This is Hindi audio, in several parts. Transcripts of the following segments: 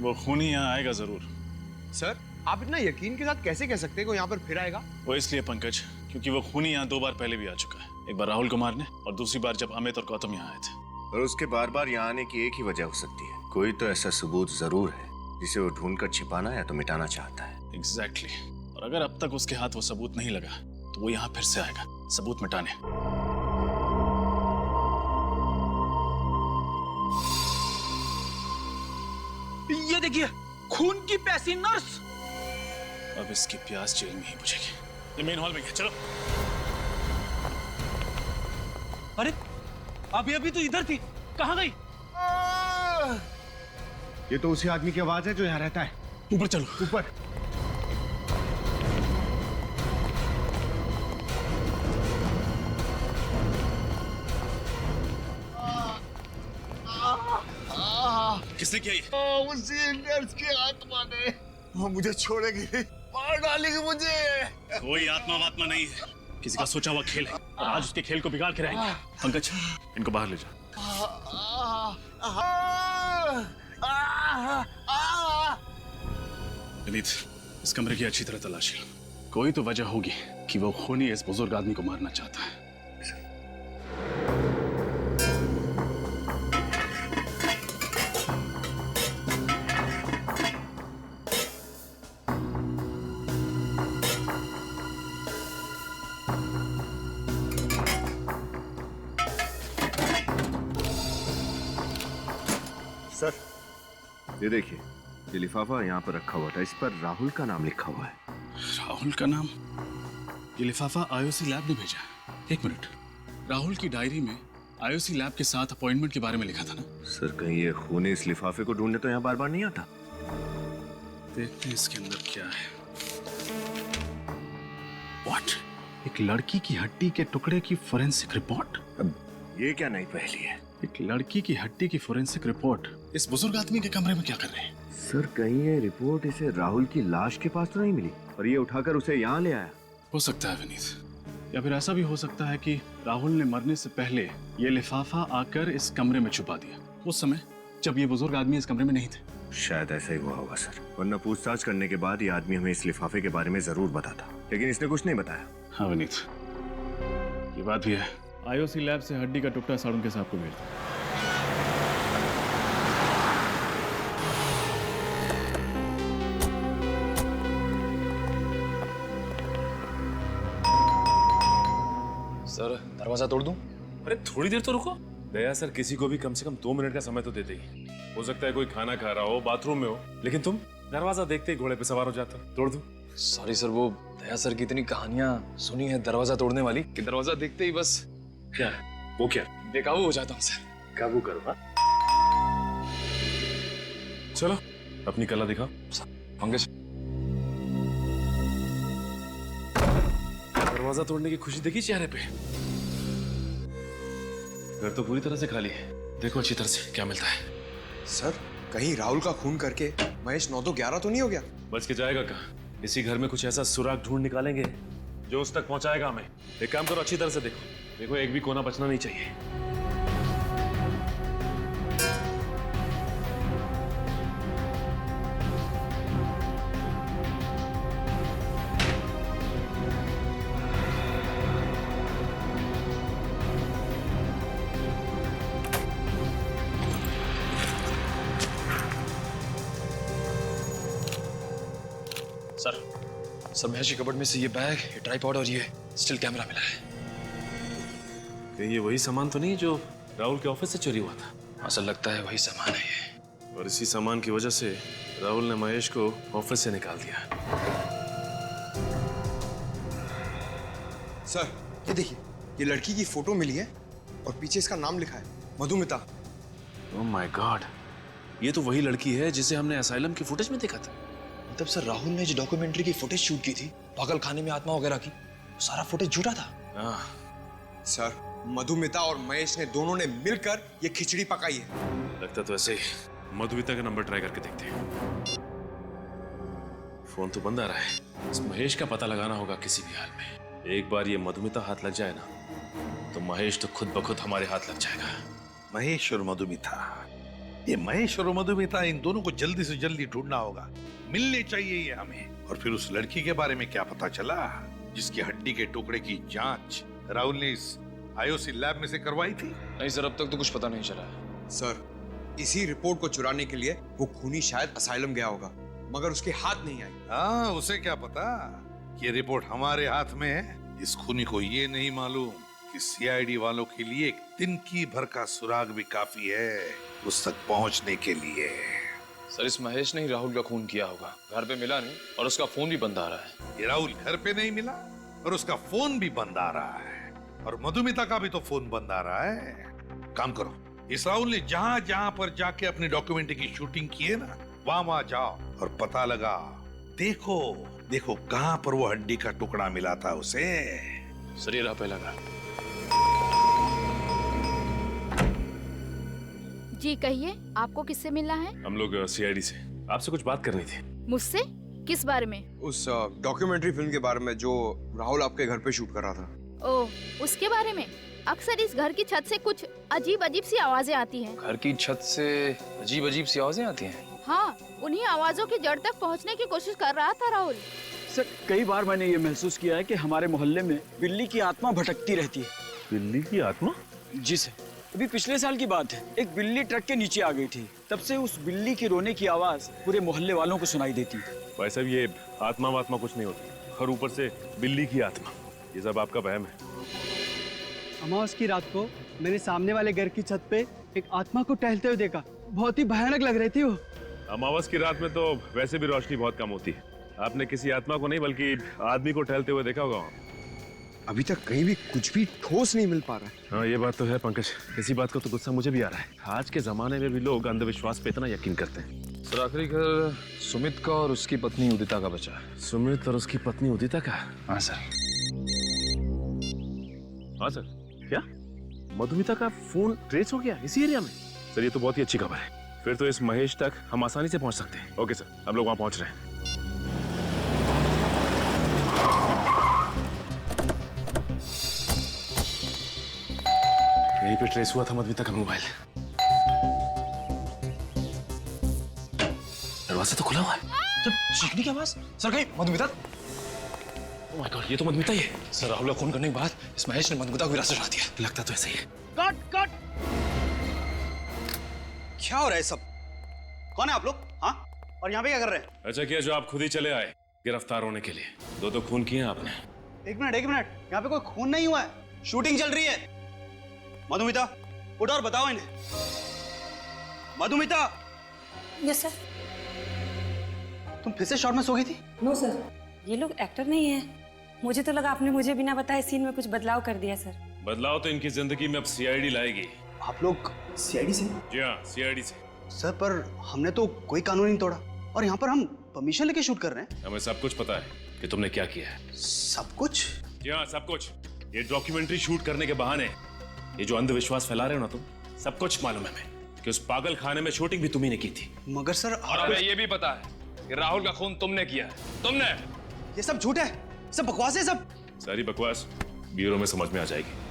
वो खूनी यहाँ आएगा जरूर। सर, आप इतना यकीन के साथ कैसे कह सकते हैं कि वो यहाँ पर फिर आएगा? वो इसलिए पंकज, क्योंकि वो खूनी यहाँ 2 बार पहले भी आ चुका है। एक बार राहुल को मारने और दूसरी बार जब अमित और गौतम यहाँ आए थे। और उसके बार बार यहाँ आने की एक ही वजह हो सकती है, कोई तो ऐसा सबूत जरूर है जिसे वो ढूंढकर छिपाना या तो मिटाना चाहता है। एग्जैक्टली। और अगर अब तक उसके हाथ वो सबूत नहीं लगा तो वो यहाँ फिर से आएगा सबूत मिटाने। ये देखिए, खून की प्यासी नर्स। अब इसकी प्यास जेल में ही बुझेगी। ये मेन हॉल में है, चलो। अरे अभी तो इधर थी, कहाँ गई? ये तो उसी आदमी की आवाज है जो यहाँ रहता है। ऊपर चलो। ऊपर। किसने किया ये? उसी नर्स की आत्मा ने। वो मुझे छोड़ेगी, मार डालेगी मुझे। कोई आत्मा वात्मा नहीं है, किसी का सोचा हुआ खेल है और आज उसके खेल को बिगाड़ के रहेंगे। पंकज, इनको बाहर ले जाओ। विनीत, इस कमरे की अच्छी तरह तलाशी लो। कोई तो वजह होगी कि वो खूनी इस बुजुर्ग आदमी को मारना चाहता है। सर, ये देखिए, ये लिफाफा यहाँ पर रखा हुआ था, इस पर राहुल का नाम लिखा हुआ है। राहुल का नाम? ये लिफाफा आईओसी लैब ने भेजा। एक मिनट, राहुल की डायरी में आईओसी लैब के साथ अपॉइंटमेंट के बारे में लिखा था ना? सर, कहीं ये खूनी इस लिफाफे को ढूंढने तो यहाँ बार बार नहीं आता? देखते हैं इसके अंदर क्या है। व्हाट? एक लड़की की हड्डी के टुकड़े की फोरेंसिक रिपोर्ट? अब ये क्या नई पहेली है? एक लड़की की हड्डी की फोरेंसिक रिपोर्ट इस बुजुर्ग आदमी के कमरे में क्या कर रहे हैं? सर, कहीं ये रिपोर्ट इसे राहुल की लाश के पास तो नहीं मिली और ये उठाकर उसे यहाँ ले आया? हो सकता है विनीत, या फिर ऐसा भी हो सकता है कि राहुल ने मरने से पहले ये लिफाफा आकर इस कमरे में छुपा दिया, उस समय जब ये बुजुर्ग आदमी इस कमरे में नहीं थे। शायद ऐसा ही हुआ होगा सर, वरना पूछताछ करने के बाद ये आदमी हमें इस लिफाफे के बारे में जरूर बताता, लेकिन इसने कुछ नहीं बताया। हाँ विनीत, ये बात भी है। आईओसी लैब से हड्डी का टुकड़ा साड़ू के साहब को भेज दो। सर, दरवाजा तोड़ दूं? अरे थोड़ी देर तो रुको। दया सर, किसी को भी कम से कम 2 मिनट का समय तो देते ही। हो सकता है कोई खाना खा रहा हो, बाथरूम में हो, लेकिन तुम दरवाजा देखते ही घोड़े पे सवार हो जाते हो। तोड़ दूं? सॉरी सर, वो दया सर की इतनी कहानियां सुनी है दरवाजा तोड़ने वाली कि दरवाजा देखते ही बस क्या वो क्या बेकाबू हो जाता हूँ सर। काबू करो। हाँ, चलो अपनी कला दिखाओ। पंकज, दरवाजा तोड़ने की खुशी देखी चेहरे पे। घर तो पूरी तरह से खाली है, देखो अच्छी तरह से क्या मिलता है। सर, कहीं राहुल का खून करके महेश 9 तो 11 तो नहीं हो गया? बच के जाएगा कहाँ? इसी घर में कुछ ऐसा सुराग ढूंढ निकालेंगे जो उस तक पहुंचाएगा हमें। एक काम करो, अच्छी तरह से देखो, एक भी कोना बचना नहीं चाहिए। सर महेश की कबर्ड में से ये बैग, ये ट्राइपॉड और ये स्टिल कैमरा मिला है। कहीं ये वही सामान तो नहीं जो राहुल के ऑफिस से चोरी हुआ था? असल लगता है वही सामान है ये। और इसी सामान की वजह से राहुल ने महेश को ऑफिस से निकाल दिया। सर, ये देखिए, ये लड़की की फोटो मिली है और पीछे इसका नाम लिखा है, मधुमिता। ओह माय गॉड, ये तो वही लड़की है जिसे हमने असाइलम की फुटेज में देखा था। मतलब सर, राहुल ने जो डॉक्यूमेंट्री की फुटेज शूट की थी पागल खाने में आत्मा वगैरह की, वो सारा फुटेज झूठा था। हाँ, सर, मधुमिता और महेश ने दोनों ने मिलकर ये खिचड़ी पकाई है। लगता तो ऐसे ही। मधुमिता का नंबर ट्राई करके देखते हैं। फोन तो बंद आ रहा है। इस महेश का पता लगाना होगा किसी भी हाल में। एक बार ये मधुमिता हाथ लग जाए ना तो महेश तो खुद ब खुद हमारे हाथ लग जाएगा। महेश और मधुमिता, ये महेश और मधुमिता, इन दोनों को जल्दी से जल्दी ढूंढना होगा। मिलने चाहिए ये हमें। और फिर उस लड़की के बारे में क्या पता चला जिसकी हड्डी के टुकड़े की जांच राहुल ने इस आईओसी लैब में से करवाई थी? नहीं सर, अब तक तो कुछ पता नहीं चला है। सर, इसी रिपोर्ट को चुराने के लिए वो खूनी शायद असाइलम गया होगा, मगर उसके हाथ नहीं आई। हाँ, उसे क्या पता ये रिपोर्ट हमारे हाथ में है। इस खूनी को ये नहीं मालूम कि सीआईडी वालों के लिए एक तिनकी भर का सुराग भी काफी है उस तक पहुंचने के लिए। सर, इस महेश ने ही राहुल का खून किया होगा। घर पे मिला नहीं और उसका फोन भी बंद आ रहा है। ये राहुल घर पे नहीं मिला और उसका फोन भी बंद आ रहा है, और मधुमिता का भी तो फोन बंद आ रहा है। काम करो, इस राहुल ने जहां जहां पर जाके अपनी डॉक्यूमेंट्री की शूटिंग की है ना, वहां जाओ और पता लगा। देखो देखो कहां पर वो हड्डी का टुकड़ा मिला था उसे। सर, ये रहा पहला घर। जी कहिए, आपको किससे मिलना है? हम लोग सीआईडी से आपसे कुछ बात करनी थी। मुझसे? किस बारे में? उस डॉक्यूमेंट्री फिल्म के बारे में जो राहुल आपके घर पे शूट कर रहा था। ओह, उसके बारे में। अक्सर इस घर की छत से कुछ अजीब अजीब सी आवाजें आती हैं। घर की छत से अजीब अजीब सी आवाजें आती हैं? हाँ, उन्हीं आवाजों की जड़ तक पहुंचने की कोशिश कर रहा था राहुल। सर, कई बार मैंने ये महसूस किया है कि हमारे मोहल्ले में बिल्ली की आत्मा भटकती रहती है। बिल्ली की आत्मा? जी सर, अभी पिछले साल की बात है। एक बिल्ली ट्रक के नीचे आ गई थी। तब से उस बिल्ली की रोने की आवाज पूरे मोहल्ले वालों को सुनाई देती है। वैसे भी ये आत्मा वात्मा कुछ नहीं होती, और ऊपर से बिल्ली की आत्मा, ये सब आपका वहम है। अमावस की रात को मैंने सामने वाले घर की छत पे एक आत्मा को टहलते हुए देखा। बहुत ही भयानक लग रही थी वो। अमावस की रात में तो वैसे भी रोशनी बहुत कम होती है। आपने किसी आत्मा को नहीं बल्कि आदमी को टहलते हुए देखा होगा। अभी तक कहीं भी कुछ भी ठोस नहीं मिल पा रहा है। हाँ, ये बात तो है पंकज। इसी बात का तो गुस्सा मुझे भी आ रहा है। आज के जमाने में भी लोग अंधविश्वास पे इतना यकीन करते हैं। सर, आखिरी घर सुमित का और उसकी पत्नी उदिता का बचा है। सुमित और उसकी पत्नी उदिता का? हाँ सर। हाँ सर। क्या मधुमिता का फोन ट्रेस हो गया इसी एरिया में? सर, ये तो बहुत ही अच्छी खबर है। फिर तो इस महेश तक हम आसानी से पहुंच सकते हैं। ओके सर, हम लोग वहां पहुंच रहे हैं। यहीं पे ट्रेस हुआ था मधुमिता का मोबाइल। दरवाजा तो खुला हुआ है। जब चीखने की आवाज। सर, कहीं मधुमिता? ओह माय गॉड, ये तो मधुमिता ही है। सर, राहुल का खून करने के बाद इस महेश ने मधुमिता को विरासत में दिया। लगता तो ऐसा ही है। कट! क्या हो रहा है सब? कौन है आप लोग? हाँ, और यहाँ पे क्या कर रहे हैं? अच्छा किया जो आप खुद ही चले आए गिरफ्तार होने के लिए। दो खून किए हैं आपने। एक मिनट, यहाँ पे कोई खून नहीं हुआ है। शूटिंग चल रही है। मधुमिता, उठो और बताओ इन्हें। मधुमिता! Yes sir. तुम फिर से शॉट में सो गई थी? नो सर, ये लोग एक्टर नहीं है। मुझे तो लगा आपने मुझे बिना बताए सीन में कुछ बदलाव कर दिया सर। बदलाव तो इनकी जिंदगी में अब सीआईडी लाएगी। आप लोग सीआईडी से? जी हाँ, सीआईडी से। सर, पर हमने तो कोई कानून नहीं तोड़ा, और यहाँ पर हम परमिशन लेके शूट कर रहे हैं। हमें सब कुछ पता है कि तुमने क्या किया है। सब कुछ? जी हाँ, सब कुछ। ये डॉक्यूमेंट्री शूट करने के बहाने ये जो अंधविश्वास फैला रहे हो ना तुम, सब कुछ मालूम है हमें कि उस पागल खाने में शूटिंग भी तुम्ही ने की थी। मगर सर, और हमें ये भी पता है कि राहुल का खून तुमने किया है। तुमने। ये सब झूठ है, सब बकवास है। सब सारी बकवास ब्यूरो में समझ में आ जाएगी।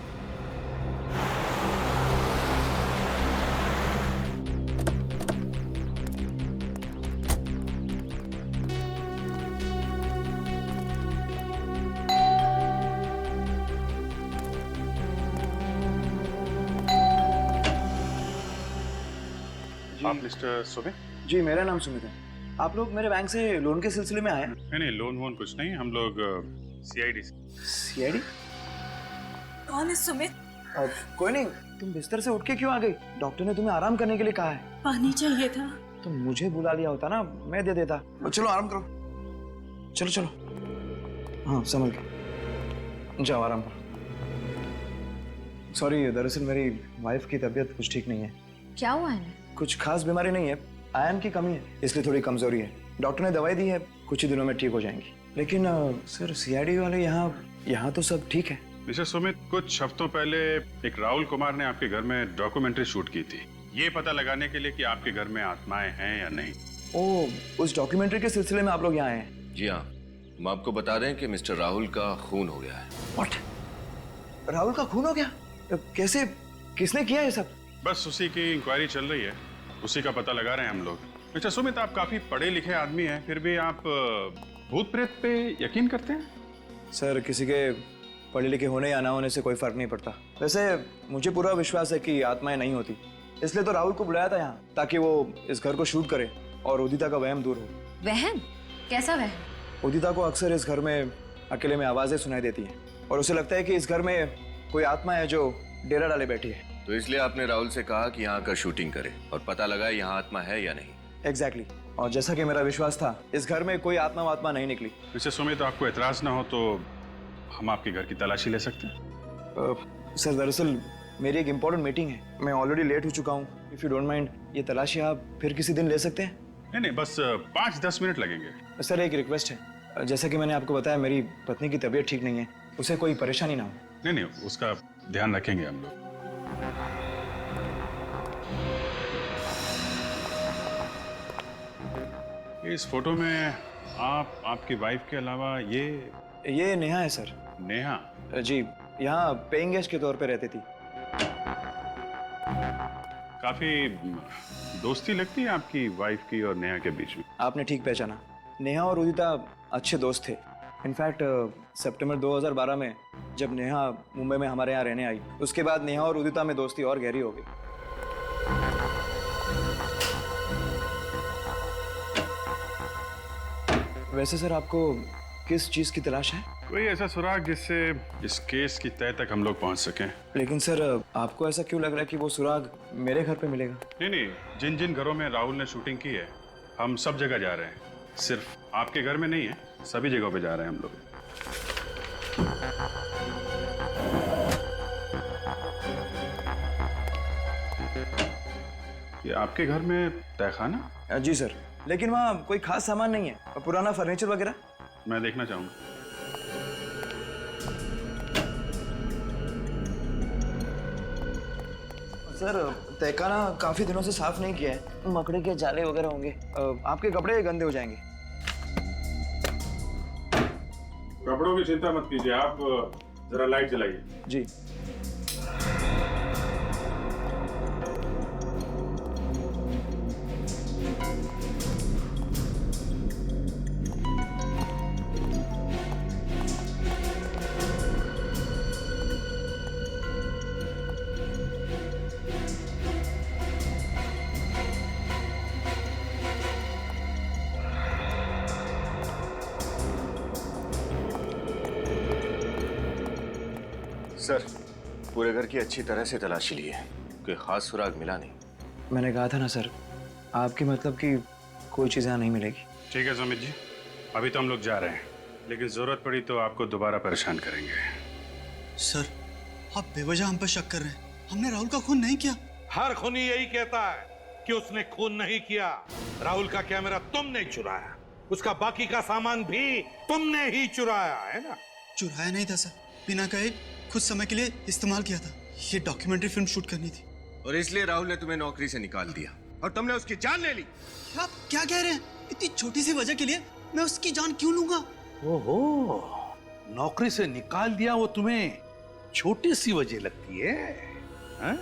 आप मिस्टर सुमित? जी, मेरा नाम सुमित है। आप लोग मेरे बैंक से लोन के सिलसिले में आए हैं? नहीं, लोन वोन कुछ नहीं। हम लोग सीआईडी से। सीआईडी? कौन है सुमित? कोई नहीं। तुम बिस्तर से उठ के क्यों आ गई? डॉक्टर ने तुम्हें आराम करने के लिए कहा है। पानी चाहिए था। तुम मुझे बुला लिया होता ना, मैं दे देता। चलो आराम करो। चलो। हाँ, संभल के जाओ, आराम करो। सॉरी, दरअसल मेरी वाइफ की तबीयत कुछ ठीक नहीं है। क्या हुआ है? कुछ खास बीमारी नहीं है, आयरन की कमी है, इसलिए थोड़ी कमजोरी है। डॉक्टर ने दवाई दी है, कुछ ही दिनों में ठीक हो जाएंगी। लेकिन सर, सीआईडी वाले यहाँ तो सब ठीक है। मिस्टर सुमित, कुछ हफ्तों पहले एक राहुल कुमार ने आपके घर में डॉक्यूमेंट्री शूट की थी, ये पता लगाने के लिए कि आपके घर में आत्माएं हैं या नहीं। ओह, उस डॉक्यूमेंट्री के सिलसिले में आप लोग यहाँ आए हैं? जी हाँ, हम आपको बता रहे हैं कि मिस्टर राहुल का खून हो गया है। व्हाट? राहुल का खून हो गया? कैसे? किसने किया ये सब? बस उसी की इंक्वायरी चल रही है। उसी का पता लगा रहे हैं हम लोग। अच्छा सुमित, आप काफी पढ़े लिखे आदमी हैं, फिर भी आप भूत प्रेत पे यकीन करते हैं? सर, किसी के पढ़े लिखे होने या ना होने से कोई फर्क नहीं पड़ता। वैसे मुझे पूरा विश्वास है कि आत्माएं नहीं होती, इसलिए तो राहुल को बुलाया था यहाँ, ताकि वो इस घर को शूट करे और उदिता का वहम दूर हो। वहम? कैसा वहम? उदिता को अक्सर इस घर में अकेले में आवाजें सुनाई देती हैं और उसे लगता है कि इस घर में कोई आत्मा है जो डेरा डाले बैठी है। तो इसलिए आपने राहुल से कहा कि यहाँ आकर शूटिंग करे और पता लगा यहाँ आत्मा है या नहीं। एग्जैक्टली। और जैसा कि मेरा विश्वास था, इस घर में कोई आत्मा वात्मा नहीं निकली। वैसे सुमित, आपको एतराज ना हो तो हम आपके घर की तलाशी ले सकते हैं? सर, दरअसल मेरी एक इम्पोर्टेंट मीटिंग है, मैं ऑलरेडी लेट हो चुका हूँ। इफ यू डोंट माइंड, ये तलाशी आप फिर किसी दिन ले सकते हैं? नहीं, बस 5-10 मिनट लगेंगे। सर, एक रिक्वेस्ट है, जैसा कि मैंने आपको बताया, मेरी पत्नी की तबीयत ठीक नहीं है, उसे कोई परेशानी ना हो। नहीं, उसका ध्यान रखेंगे हम लोग। इस फोटो में आप, आपकी वाइफ के अलावा ये नेहा है सर। नेहा? जी, यहाँ पेइंग गेस्ट के तौर पे रहती थी। काफी दोस्ती लगती है आपकी वाइफ की और नेहा के बीच में। आपने ठीक पहचाना, नेहा और उदिता अच्छे दोस्त थे। इनफैक्ट सितंबर 2012 में जब नेहा मुंबई में हमारे यहाँ रहने आई, उसके बाद नेहा और उदिता में दोस्ती और गहरी हो गई। वैसे सर, आपको किस चीज की तलाश है? कोई ऐसा सुराग जिससे इस केस की तह तक हम लोग पहुंच सकें। लेकिन सर, आपको ऐसा क्यों लग रहा है कि वो सुराग मेरे घर पे मिलेगा? नहीं, जिन जिन घरों में राहुल ने शूटिंग की है, हम सब जगह जा रहे हैं। सिर्फ आपके घर में नहीं है, सभी जगहों पे जा रहे हैं हम लोग। ये आपके घर में तहखाना? जी सर, लेकिन वहाँ कोई खास सामान नहीं है, पुराना फर्नीचर वगैरह। मैं देखना चाहूंगा। सर, तहखाना काफी दिनों से साफ नहीं किया है, मकड़ी के जाले वगैरह होंगे, आपके कपड़े गंदे हो जाएंगे। कपड़ों की चिंता मत कीजिए, आप जरा लाइट जलाइए। जी। सर, पूरे घर की अच्छी तरह से तलाशी ली है, कोई खास सुराग मिला नहीं। मैंने कहा था ना सर, आपके मतलब कि कोई चीज़ यहाँ नहीं मिलेगी। ठीक है सुमित जी, अभी तो हम लोग जा रहे हैं, लेकिन जरूरत पड़ी तो आपको दोबारा परेशान करेंगे। सर, आप बेवजह हम पर शक कर रहे हैं, हमने राहुल का खून नहीं किया। हर खूनी यही कहता है कि उसने खून नहीं किया। राहुल का कैमरा तुमने चुराया, उसका बाकी का सामान भी तुमने ही चुराया है ना? चुराया नहीं था सर, बिना कहे कुछ समय के लिए इस्तेमाल किया था। ये डॉक्यूमेंट्री फिल्म शूट करनी थी। और इसलिए राहुल ने तुम्हें नौकरी से निकाल दिया और तुमने उसकी जान ले ली। आप क्या कह रहे हैं? इतनी छोटी सी वजह के लिए मैं उसकी जान क्यों लूंगा? ओहो, नौकरी से निकाल दिया वो तुम्हें छोटी सी वजह लगती है, हा?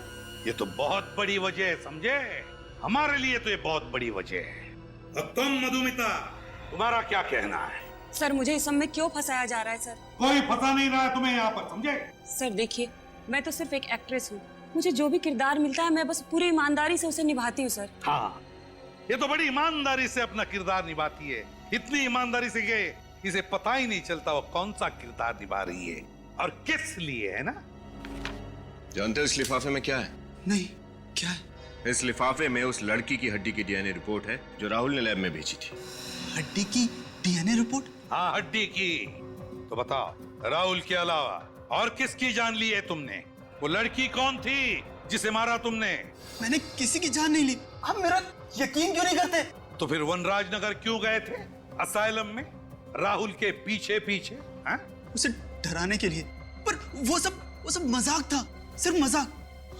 ये तो बहुत बड़ी वजह है, समझे? हमारे लिए तो ये बहुत बड़ी वजह है। अब तुम मधुमिता, तुम्हारा क्या कहना है? सर, मुझे इस सब में क्यों फंसाया जा रहा है सर? कोई फंसा नहीं रहा है तुम्हें यहाँ पर, समझे? सर देखिए, मैं तो सिर्फ एक एक्ट्रेस हूँ, मुझे जो भी किरदार मिलता है मैं बस पूरी ईमानदारी से उसे निभाती हूँ सर। हाँ, ये तो बड़ी ईमानदारी से अपना किरदार निभाती है, इतनी ईमानदारी से कि इसे पता ही नहीं चलता वो कौन सा किरदार निभा रही है और किस लिए, है ना? जानते हो इस लिफाफे में क्या है? नहीं, क्या है? इस लिफाफे में उस लड़की की हड्डी की डीएनए रिपोर्ट है जो राहुल ने लैब में भेजी थी। हड्डी की डीएनए रिपोर्ट? हाँ, हड्डी की। तो बताओ, राहुल के अलावा और किसकी जान ली है तुमने? वो लड़की कौन थी जिसे मारा तुमने? मैंने किसी की जान नहीं ली। आप मेरा यकीन क्यों नहीं करते? तो फिर वनराज नगर क्यों गए थे असाइलम में राहुल के पीछे पीछे? हा? उसे डराने के लिए। पर वो सब मजाक था, सिर्फ मजाक।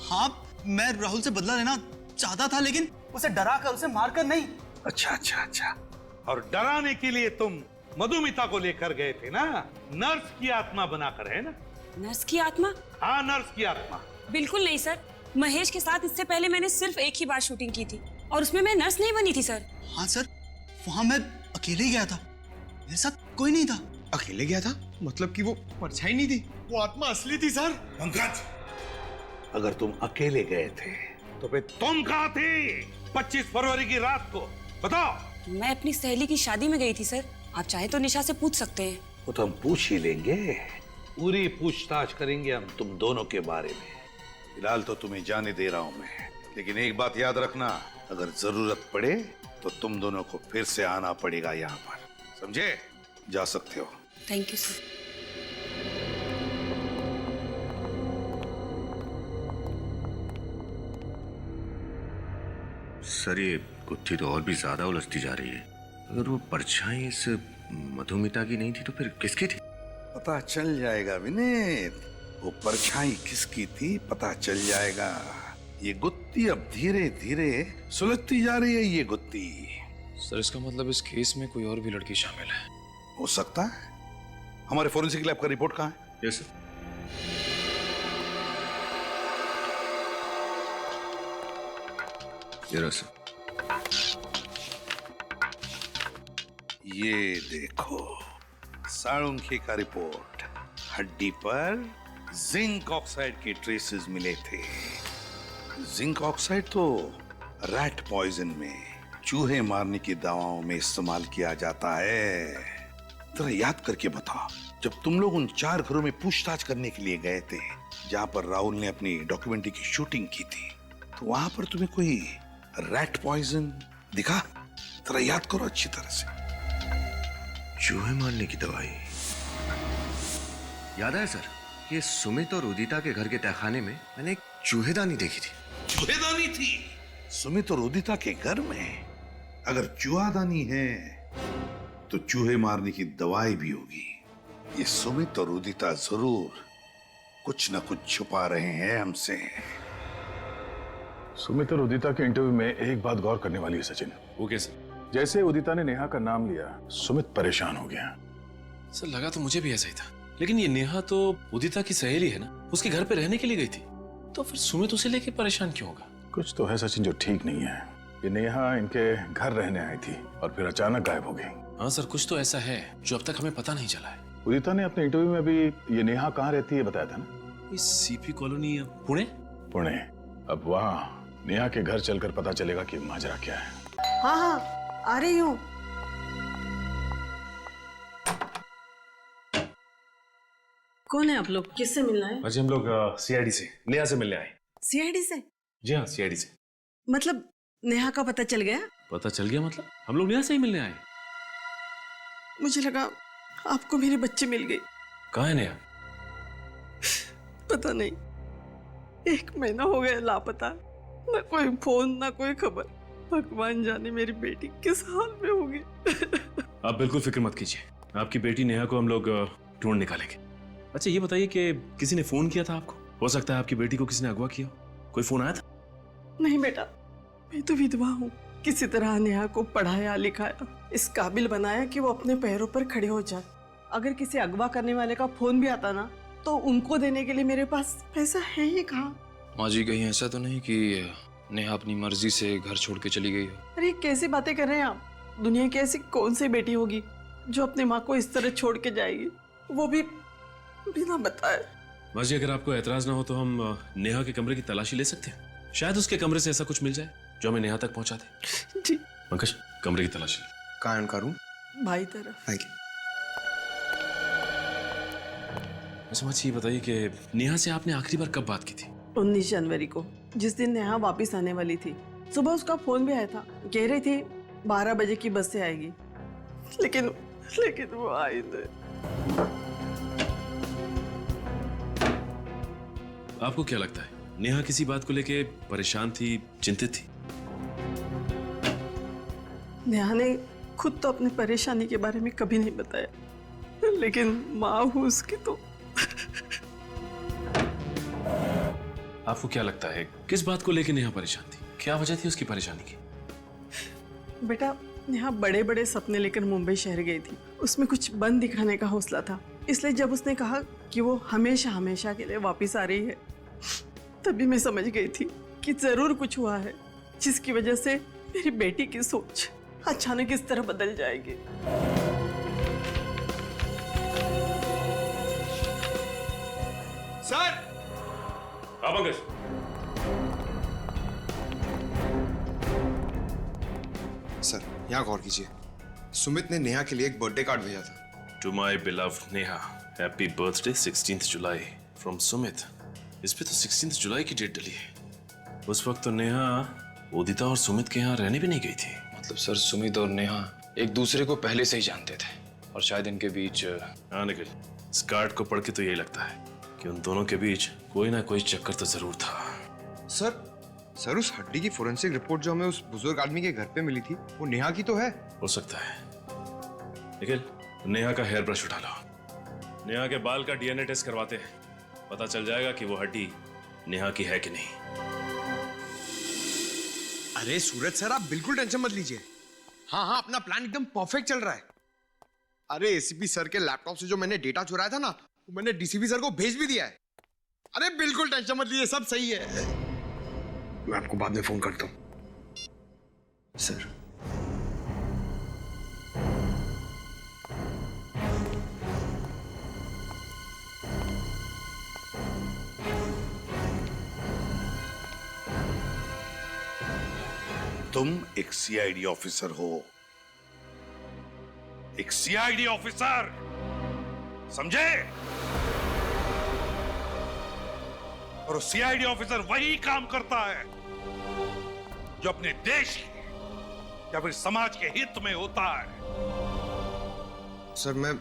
हाँ, मैं राहुल से बदला लेना चाहता था, लेकिन उसे डरा कर, उसे मारकर नहीं। अच्छा। और डराने के लिए तुम मधुमिता को लेकर गए थे ना, नर्स की आत्मा बनाकर, है ना? नर्स की आत्मा? हाँ, नर्स की आत्मा। बिल्कुल नहीं सर, महेश के साथ इससे पहले मैंने सिर्फ एक ही बार शूटिंग की थी। और उसमें मैं नर्स नहीं बनी थी सर। हाँ सर, वहाँ मैं अकेले ही गया था, मेरे साथ कोई नहीं था। अकेले गया था मतलब कि वो परछाई नहीं थी, वो आत्मा असली थी सर। पंकज, अगर तुम अकेले गए थे तो फिर तुम कहाँ थे 25 फरवरी की रात को? बताओ। मैं अपनी सहेली की शादी में गई थी सर, आप चाहे तो निशा से पूछ सकते हैं। वो तो हम पूछ ही लेंगे, पूरी पूछताछ करेंगे हम तुम दोनों के बारे में। फिलहाल तो तुम्हें जाने दे रहा हूं मैं, लेकिन एक बात याद रखना, अगर जरूरत पड़े तो तुम दोनों को फिर से आना पड़ेगा यहाँ पर, समझे? जा सकते हो। Thank you sir. सर ये गुत्थी तो और भी ज्यादा उलझती जा रही है। अगर वो परछाई इस मधुमिता की नहीं थी तो फिर किसकी थी? पता चल जाएगा विनीत, वो परछाई किसकी थी पता चल जाएगा। ये गुत्थी अब धीरे धीरे सुलझती जा रही है। ये गुत्थी सर इसका मतलब इस केस में कोई और भी लड़की शामिल है? हो सकता है। हमारे फोरेंसिक लैब का रिपोर्ट कहाँ है? Yes sir. सर ये देखो साळुंखे का रिपोर्ट। हड्डी पर जिंक ऑक्साइड के ट्रेसेस मिले थे। जिंक ऑक्साइड तो रैट पॉइजन में, चूहे मारने की दवाओं में इस्तेमाल किया जाता है। जरा याद करके बताओ, जब तुम लोग उन 4 घरों में पूछताछ करने के लिए गए थे जहां पर राहुल ने अपनी डॉक्यूमेंट्री की शूटिंग की थी, तो वहां पर तुम्हें कोई रैट पॉइजन दिखा? जरा याद करो अच्छी तरह से। चूहे मारने की दवाई याद है सर। ये सुमित और उदिता के घर के तहखाने में मैंने एक चूहेदानी देखी थी। चूहेदानी थी सुमित और उदिता के घर में? अगर चूहादानी है तो चूहे मारने की दवाई भी होगी। ये सुमित और उदिता जरूर कुछ न कुछ छुपा रहे हैं हमसे। सुमित और उदिता के इंटरव्यू में एक बात गौर करने वाली है सचिन। वो कैसे? जैसे उदिता ने नेहा का नाम लिया, सुमित परेशान हो गया। सर लगा तो मुझे भी ऐसा ही था, लेकिन ये नेहा तो उदिता की सहेली है ना, उसके घर पे रहने के लिए गई थी, तो फिर सुमित उसे लेके परेशान क्यों होगा? कुछ तो है सचिन जो ठीक नहीं है। ये नेहा इनके घर रहने आई थी और फिर अचानक गायब हो गई। हाँ सर, कुछ तो ऐसा है जो अब तक हमें पता नहीं चला है। उदिता ने अपने इंटरव्यू में भी ये नेहा कहाँ रहती है बताया था ना? इस सीपी कॉलोनी पुणे। पुणे। अब वहाँ नेहा के घर चलकर पता चलेगा कि माजरा क्या है। हाँ हाँ आ रही हूँ। कौन है आप लोग? किससे मिलना है? अजय हम लोग सीआईडी से नेहा से मिलने आए। सीआईडी से? जी हाँ सीआईडी से। मतलब नेहा का पता चल गया? पता चल गया मतलब? हम लोग नेहा से ही मिलने आए। मुझे लगा आपको मेरे बच्चे मिल गए। कहाँ है नेहा? पता नहीं, 1 महीना हो गया लापता, ना कोई फोन ना कोई खबर। भगवान जाने मेरी बेटी किस हाल में होगी। आप बिल्कुल फिक्र मत कीजिए, आपकी बेटी नेहा को हम लोग ढूंढ निकालेंगे। अच्छा ये बताइए कि किसी ने फोन किया था आपको? हो सकता है आपकी बेटी को किसी ने अगवा किया। कोई फोन आया था? नहीं बेटा, मैं तो विधवा हूँ। किसी तरह नेहा को पढ़ाया लिखाया, इस काबिल बनाया कि वो अपने पैरों पर खड़े हो जाए। अगर किसी अगवा करने वाले का फोन भी आता ना, तो उनको देने के लिए मेरे पास पैसा है ही कहाँ। माँ जी कहीं ऐसा तो नहीं कि नेहा अपनी मर्जी से घर छोड़ के चली गई हो? अरे कैसी बातें कर रहे हैं आप? दुनिया की ऐसी कौन सी बेटी होगी जो अपनी माँ को इस तरह छोड़ के जाएगी, वो भी बिना बताए। माँ जी अगर आपको एतराज ना हो तो हम नेहा के कमरे की तलाशी ले सकते हैं। शायद उसके कमरे से ऐसा कुछ मिल जाए जो हमें नेहा तक पहुंचा दे। जी। पंकज कमरे की तलाशी। कान का रूम भाई तरफ। Thank you. ये बताइए कि नेहा से आपने आखिरी बार कब बात की थी? 19 जनवरी को, जिस दिन नेहा वापस आने वाली थी। सुबह उसका फोन भी आया था, कह रही थी 12 बजे की बस से आएगी, लेकिन वो आई नहीं। आपको क्या लगता है नेहा किसी बात को लेके परेशान थी, चिंतित थी? नेहा ने खुद तो अपनी परेशानी के बारे में कभी नहीं बताया, लेकिन माँ हूँ उसकी तो। आपको क्या लगता है किस बात को लेके नेहा परेशान थी? क्या वजह थी उसकी परेशानी की? बेटा नेहा बड़े बड़े सपने लेकर मुंबई शहर गई थी। उसमें कुछ बन दिखाने का हौसला था, इसलिए जब उसने कहा कि वो हमेशा हमेशा के लिए वापस आ रही है, तभी मैं समझ गई थी कि जरूर कुछ हुआ है जिसकी वजह से मेरी बेटी की सोच अचानक इस तरह बदल जाएगी। सर! हाँ पंकज। सर, यहाँ गौर कीजिए। सुमित ने नेहा के लिए एक बर्थडे कार्ड भेजा था। To my beloved Neha, happy birthday 16th July from Sumit. इस पे तो 16th जुलाई की डेट डली है। उस वक्त तो नेहा उदिता और सुमित के यहाँ रहने भी नहीं गई थी। मतलब सर, सुमित और नेहा एक दूसरे को पहले से ही जानते थे और शायद इनके बीच। हाँ निखिल, इस कार्ड को पढ़ के तो यही लगता है कि उन दोनों के बीच कोई ना कोई चक्कर तो जरूर था। सर उस हड्डी की फोरेंसिक रिपोर्ट जो हमें उस बुजुर्ग आदमी के घर पे मिली थी, वो नेहा की तो है। हो सकता है। निखिल, नेहा का हेयर ब्रश उठा लो। नेहा के बाल का डीएनए टेस्ट करवाते हैं, पता चल जाएगा कि वो हड्डी नेहा की है कि नहीं। अरे सूरज सर, आप बिल्कुल टेंशन मत लीजिए। हाँ, अपना प्लान एकदम परफेक्ट चल रहा है। अरे एसीपी सर के लैपटॉप से जो मैंने डेटा चुराया था ना, वो मैंने डीसीपी सर को भेज भी दिया है। अरे बिल्कुल टेंशन मत लीजिए, सब सही है। मैं आपको बाद में फोन करता हूँ। सर, तुम एक सीआईडी ऑफिसर हो, एक सीआईडी ऑफिसर, समझे? और सीआईडी ऑफिसर वही काम करता है जो अपने देश के या फिर समाज के हित में होता है। सर, मैं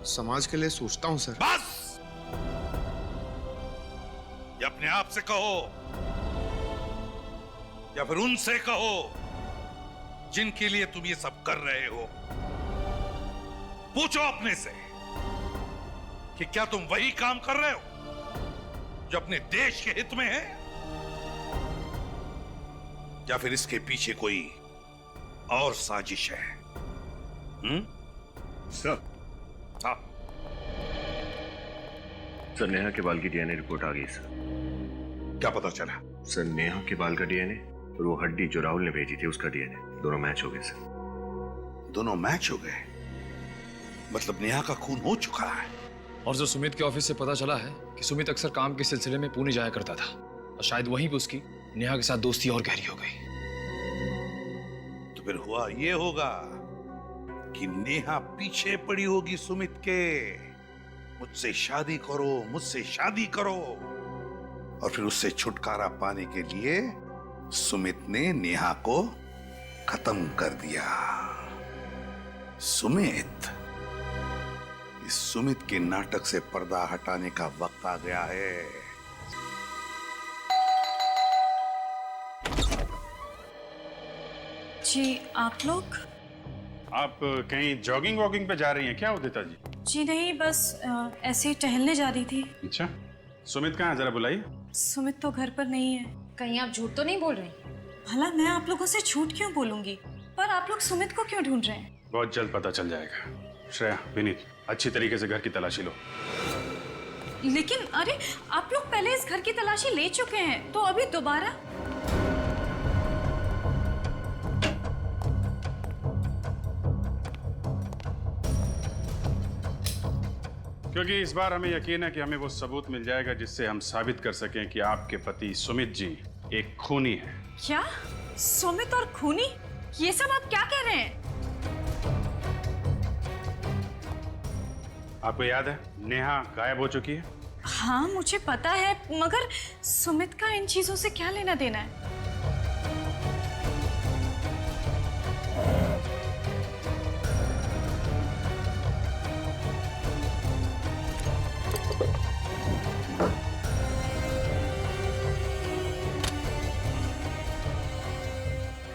समाज के लिए सोचता हूँ सर। बस, या अपने आप से कहो या फिर उनसे कहो जिनके लिए तुम ये सब कर रहे हो। पूछो अपने से कि क्या तुम वही काम कर रहे हो जो अपने देश के हित में है, या फिर इसके पीछे कोई और साजिश है? सर, हाँ। सर, नेहा के बाल की डीएनए रिपोर्ट आ गई सर। क्या पता चला? सर, नेहा के बाल का डीएनए और वो हड्डी जो राहुल ने भेजी थी उसका डीएनए दोनों मैच हो गए सर। दोनों मैच हो गए? मतलब नेहा का खून हो चुका है। और जो सुमित के ऑफिस से पता चला है कि सुमित अक्सर काम के सिलसिले में पुणे जाया करता था और शायद वहीं पे उसकी नेहा के साथ दोस्ती और गहरी हो गई। तो फिर हुआ ये होगा कि नेहा पीछे पड़ी होगी सुमित के, मुझसे शादी करो, मुझसे शादी करो, और फिर उससे छुटकारा पाने के लिए सुमित ने नेहा को खत्म कर दिया। सुमित, इस सुमित के नाटक से पर्दा हटाने का वक्त आ गया है। जी, आप लोग? आप कहीं जॉगिंग वॉगिंग पे जा रही हैं क्या उदिता जी? जी नहीं, बस ऐसे ही टहलने जा रही थी। अच्छा, सुमित कहाँ है, जरा बुलाइए। सुमित तो घर पर नहीं है। कहीं आप झूठ तो नहीं बोल रही? भला मैं आप लोगों से झूठ क्यों बोलूंगी? पर आप लोग सुमित को क्यों ढूंढ रहे हैं? बहुत जल्द पता चल जाएगा। श्रेया, विनीत, अच्छी तरीके से घर की तलाशी लो। लेकिन अरे, आप लोग पहले इस घर की तलाशी ले चुके हैं, तो अभी दोबारा? क्योंकि इस बार हमें यकीन है कि हमें वो सबूत मिल जाएगा जिससे हम साबित कर सकें कि आपके पति सुमित जी एक खूनी है। क्या? सुमित और खूनी? ये सब आप क्या कह रहे हैं? आपको याद है नेहा गायब हो चुकी है? हाँ, मुझे पता है, मगर सुमित का इन चीजों से क्या लेना देना है?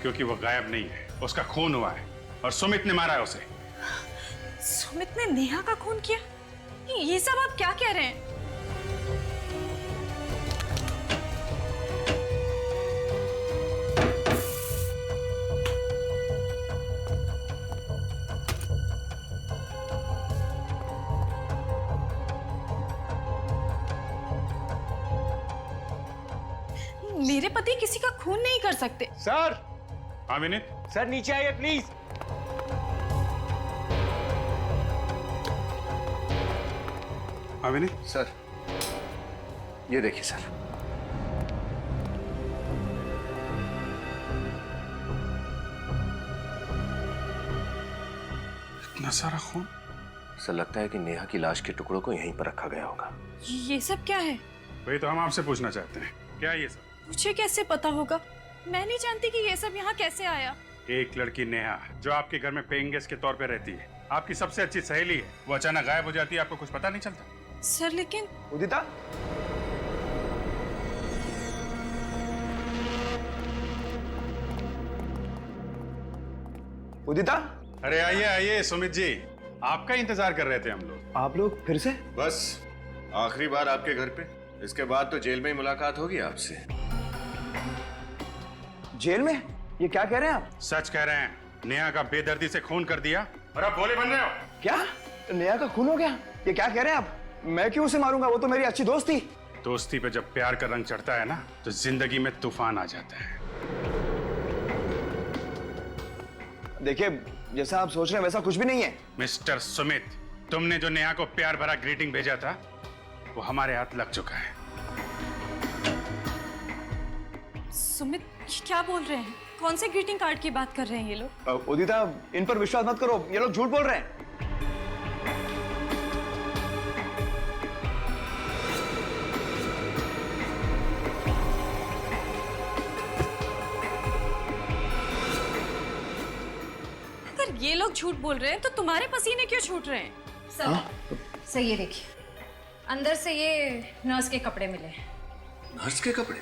क्योंकि वो गायब नहीं है, उसका खून हुआ है और सुमित ने मारा है उसे। सुमित ने नेहा का खून किया? ये सब आप क्या कह रहे हैं? मेरे पति किसी का खून नहीं कर सकते। सर, हाँ विनीत। सर नीचे आइए प्लीज। हाँ विनीत। सर ये देखिए सर। इतना सारा खून। सर लगता है कि नेहा की लाश के टुकड़ों को यहीं पर रखा गया होगा। ये सब क्या है? वही तो हम आपसे पूछना चाहते हैं, क्या ये सब? मुझे कैसे पता होगा? मैं नहीं जानती कि ये सब यहाँ कैसे आया। एक लड़की नेहा जो आपके घर में पेइंग गेस्ट के तौर पे रहती है, आपकी सबसे अच्छी सहेली है, वो अचानक गायब हो जाती है, आपको कुछ पता नहीं चलता? सर लेकिन उदिता, उदिता। अरे आइए आइए सुमित जी, आपका इंतजार कर रहे थे हम लोग। आप लोग फिर से? बस आखिरी बार आपके घर पे, इसके बाद तो जेल में ही मुलाकात होगी आपसे। जेल में? ये क्या कह रहे हैं आप? सच कह रहे हैं, नेहा का बेदर्दी से खून कर दिया और अब भोले बन रहे हो। क्या? नेहा का खून हो गया? ये क्या कह रहे हैं आप? मैं क्यों उसे मारूंगा? वो तो मेरी अच्छी दोस्त थी। दोस्ती पे जब प्यार का रंग चढ़ता है ना, तो जिंदगी में तूफान आ जाता है। देखिए, जैसा आप सोच रहे हैं वैसा कुछ भी नहीं है। मिस्टर सुमित, तुमने जो नेहा को प्यार भरा ग्रीटिंग भेजा था, वो हमारे हाथ लग चुका है। सुमित क्या बोल रहे हैं? कौन से ग्रीटिंग कार्ड की बात कर रहे हैं ये लोग? उदिता, इन पर विश्वास मत करो, ये लोग झूठ बोल रहे हैं। अगर ये लोग झूठ बोल रहे हैं तो तुम्हारे पसीने क्यों छूट रहे हैं? सर ये देखिए, अंदर से ये नर्स के कपड़े मिले। नर्स के कपड़े?